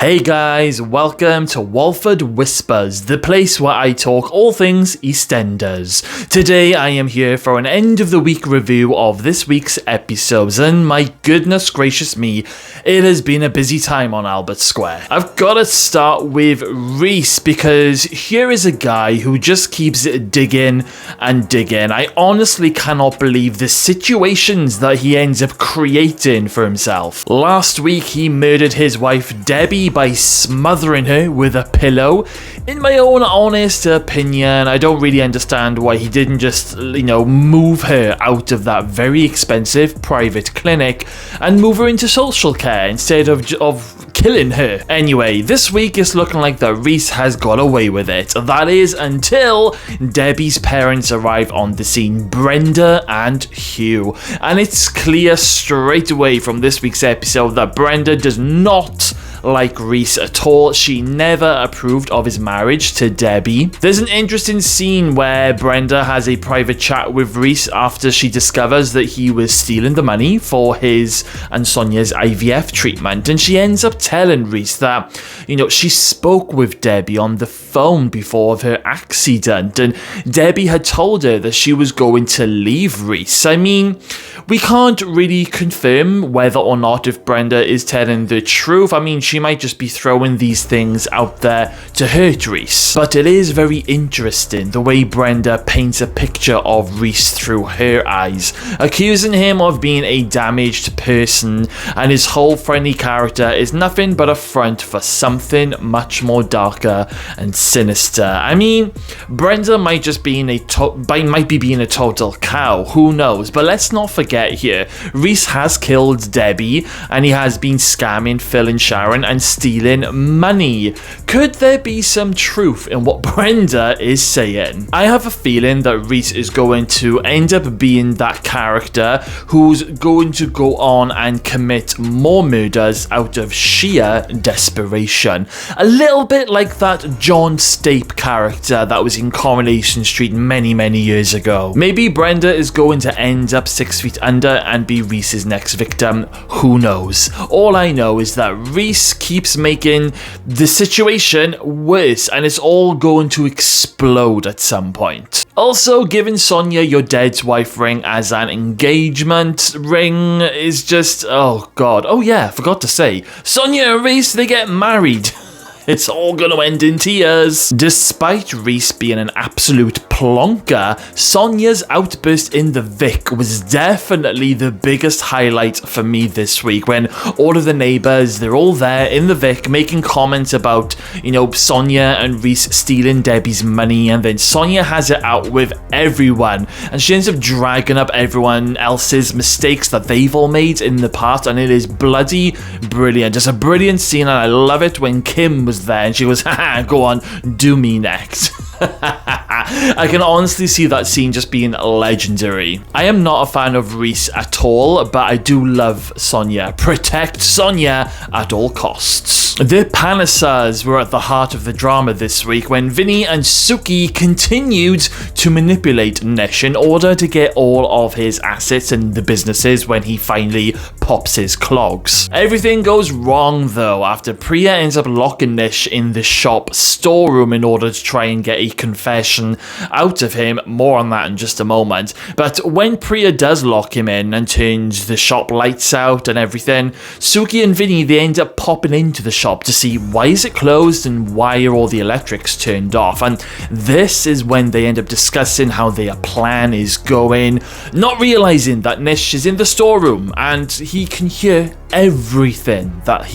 Hey guys, welcome to Walford Whispers, the place where I talk all things Eastenders. Today I am here for an end of the week review of this week's episodes, and my goodness gracious me, it has been a busy time on Albert Square. I've got to start with Reese, because here is a guy who just keeps digging and digging. I honestly cannot believe the situations that he ends up creating for himself. Last week he murdered his wife Debbie by smothering her with a pillow. In my own honest opinion, I don't really understand why he didn't just, move her out of that very expensive private clinic and move her into social care instead of killing her. Anyway, this week it's looking like that Reese has got away with it. That is until Debbie's parents arrive on the scene, Brenda and Hugh. And it's clear straight away from this week's episode that Brenda does not like Reese at all. She never approved of his marriage to Debbie. There's an interesting scene where Brenda has a private chat with Reese after she discovers that he was stealing the money for his and Sonia's IVF treatment, and she ends up telling Reese that, she spoke with Debbie on the phone before her accident, and Debbie had told her that she was going to leave Reese. I mean, we can't really confirm whether or not if Brenda is telling the truth. I mean, she might just be throwing these things out there to hurt Reese. But it is very interesting the way Brenda paints a picture of Reese through her eyes, accusing him of being a damaged person, and his whole friendly character is nothing but a front for something much more darker and sinister. I mean, Brenda might just be being a total cow, who knows? But let's not forget here, Reese has killed Debbie, and he has been scamming Phil and Sharon and stealing money. Could there be some truth in what Brenda is saying? I have a feeling that Reese is going to end up being that character who's going to go on and commit more murders out of sheer desperation. A little bit like that John Stape character that was in Coronation Street many years ago. Maybe Brenda is going to end up 6 feet under and be Reese's next victim. Who knows? All I know is that Reese keeps making the situation worse, and it's all going to explode at some point. Also, giving Sonia your dead wife ring as an engagement ring is just, oh god. Oh yeah, I forgot to say, Sonia and Reese, they get married. It's all gonna end in tears. Despite Reese being an absolute plonker, Sonia's outburst in the Vic was definitely the biggest highlight for me this week, when all of the neighbours, they're all there in the Vic making comments about, Sonia and Reese stealing Debbie's money, and then Sonia has it out with everyone, and she ends up dragging up everyone else's mistakes that they've all made in the past, and it is bloody brilliant. Just a brilliant scene, and I love it when Kim was there and she goes, haha, go on, do me next. I can honestly see that scene just being legendary. I am not a fan of Reese at all, but I do love Sonia. Protect Sonia at all costs. The Panasars were at the heart of the drama this week when Vinny and Suki continued to manipulate Nish in order to get all of his assets and the businesses when he finally pops his clogs. Everything goes wrong though after Priya ends up locking Nish in the shop storeroom in order to try and get a confession out of him. More on that in just a moment. But when Priya does lock him in and turns the shop lights out and everything, Suki and Vinny, they end up popping into the shop to see why is it closed and why are all the electrics turned off, and this is when they end up discussing how their plan is going, not realizing that Nish is in the storeroom and he can hear everything that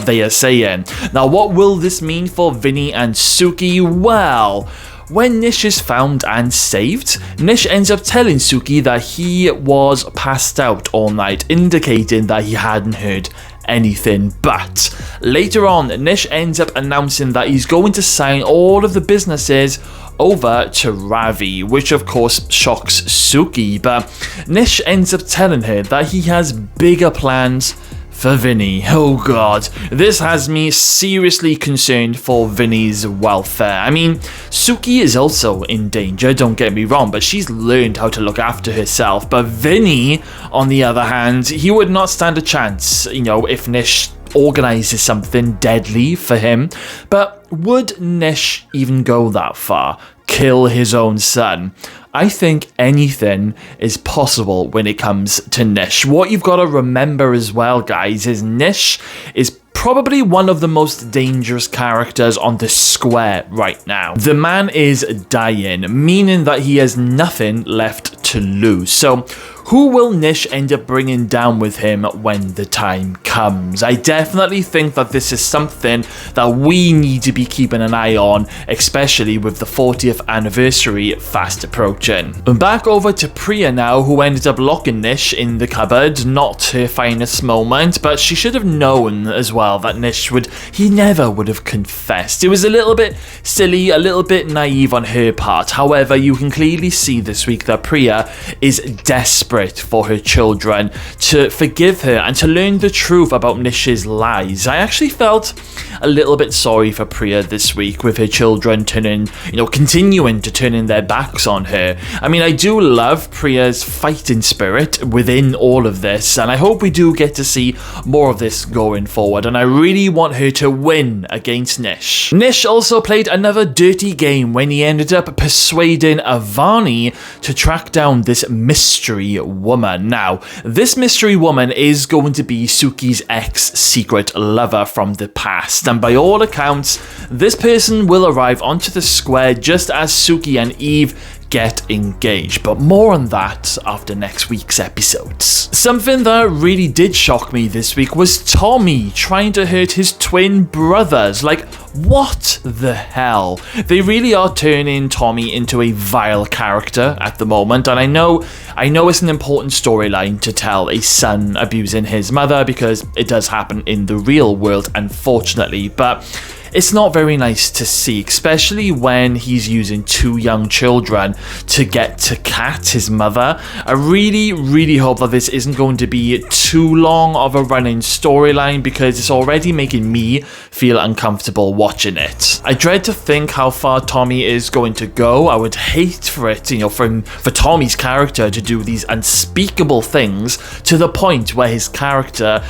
they are saying. Now, what will this mean for Vinny and Suki? Well, when Nish is found and saved, Nish ends up telling Suki that he was passed out all night, indicating that he hadn't heard anything. But later on, Nish ends up announcing that he's going to sign all of the businesses over to Ravi, which of course shocks Suki, but Nish ends up telling her that he has bigger plans for Vinny. Oh god, this has me seriously concerned for Vinny's welfare. I mean, Suki is also in danger, don't get me wrong, but she's learned how to look after herself. But Vinny, on the other hand, he would not stand a chance, if Nish organises something deadly for him. But would Nish even go that far? Kill his own son? I think anything is possible when it comes to Nish. What you've got to remember as well, guys, is Nish is probably one of the most dangerous characters on the square right now. The man is dying, meaning that he has nothing left to lose. So who will Nish end up bringing down with him when the time comes? I definitely think that this is something that we need to be keeping an eye on, especially with the 40th anniversary fast approaching. Back over to Priya now, who ended up locking Nish in the cupboard. Not her finest moment, but she should have known as well that Nish he never would have confessed. It was a little bit silly, a little bit naive on her part. However, you can clearly see this week that Priya is desperate for her children to forgive her and to learn the truth about Nish's lies. I actually felt a little bit sorry for Priya this week with her children continuing to turn their backs on her. I mean, I do love Priya's fighting spirit within all of this, and I hope we do get to see more of this going forward, and I really want her to win against Nish. Nish also played another dirty game when he ended up persuading Avani to track down this mystery woman. Now, this mystery woman is going to be Suki's ex-secret lover from the past, and by all accounts, this person will arrive onto the square just as Suki and Eve get engaged, but more on that after next week's episodes. Something that really did shock me this week was Tommy trying to hurt his twin brothers. Like, what the hell? They really are turning Tommy into a vile character at the moment, and I know it's an important storyline to tell a son abusing his mother, because it does happen in the real world, unfortunately, but it's not very nice to see, especially when he's using two young children to get to Kat, his mother. I really, really hope that this isn't going to be too long of a running storyline, because it's already making me feel uncomfortable watching it. I dread to think how far Tommy is going to go. I would hate for it, for Tommy's character to do these unspeakable things to the point where his character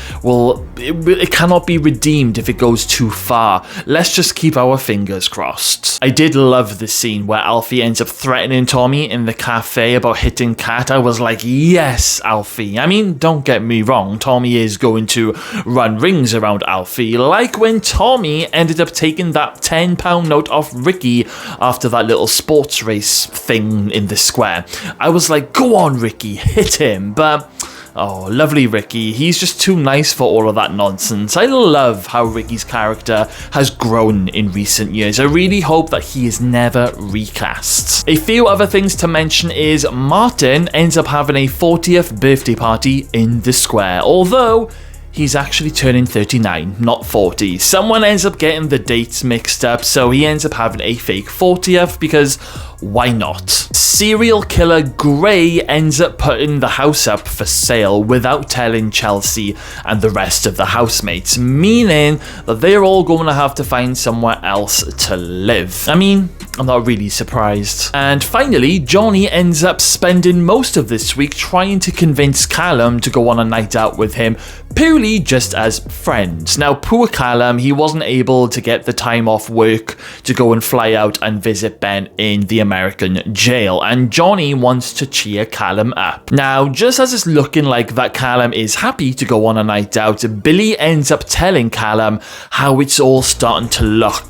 it cannot be redeemed if it goes too far. Let's just keep our fingers crossed. I did love the scene where Alfie ends up threatening Tommy in the cafe about hitting Kat. I was like, yes, Alfie. I mean, don't get me wrong, Tommy is going to run rings around Alfie, like when Tommy ended up taking that £10 note off Ricky after that little sports race thing in the square. I was like, go on, Ricky, hit him, but oh, lovely Ricky. He's just too nice for all of that nonsense. I love how Ricky's character has grown in recent years. I really hope that he is never recast. A few other things to mention is Martin ends up having a 40th birthday party in the square, although he's actually turning 39, not 40. Someone ends up getting the dates mixed up, so he ends up having a fake 40th, because why not? Serial killer Gray ends up putting the house up for sale without telling Chelsea and the rest of the housemates, meaning that they're all going to have to find somewhere else to live. I mean, I'm not really surprised. And finally, Johnny ends up spending most of this week trying to convince Callum to go on a night out with him, purely just as friends. Now, poor Callum, he wasn't able to get the time off work to go and fly out and visit Ben in the American jail, and Johnny wants to cheer Callum up. Now, just as it's looking like that Callum is happy to go on a night out, Billy ends up telling Callum how it's all starting to look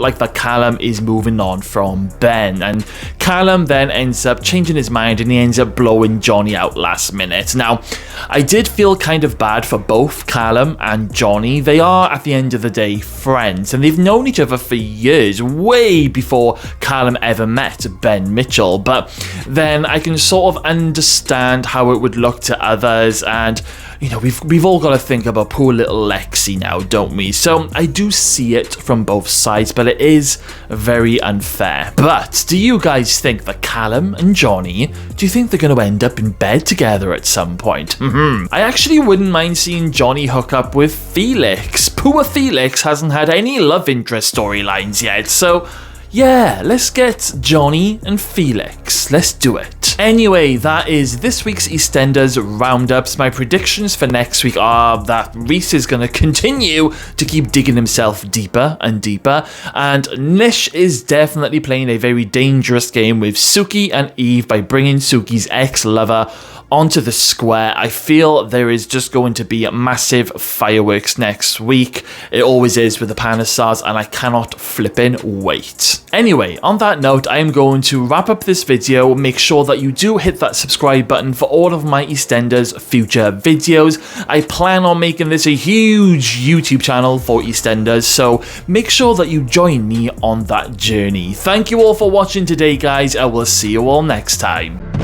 like that Callum is moving on from Ben, and Callum then ends up changing his mind and he ends up blowing Johnny out last minute. Now, I did feel kind of bad for both Callum and Johnny. They are, at the end of the day, friends, and they've known each other for years, way before Callum ever met Ben Mitchell, but then I can sort of understand how it would look to others, and we've all got to think about poor little Lexi now, don't we? So I do see it from both sides, but it is very unfair. But do you guys think that Callum and Johnny, do you think they're going to end up in bed together at some point? I actually wouldn't mind seeing Johnny hook up with Felix. Poor Felix hasn't had any love interest storylines yet, so yeah, let's get Johnny and Felix. Let's do it. Anyway, that is this week's EastEnders Roundups. My predictions for next week are that Reese is going to continue to keep digging himself deeper and deeper, and Nish is definitely playing a very dangerous game with Suki and Eve by bringing Suki's ex-lover onto the square. I feel there is just going to be massive fireworks next week. It always is with the Panasars, and I cannot flippin' wait. Anyway, on that note, I am going to wrap up this video. Make sure that you do hit that subscribe button for all of my EastEnders future videos. I plan on making this a huge YouTube channel for EastEnders, so make sure that you join me on that journey. Thank you all for watching today, guys. I will see you all next time.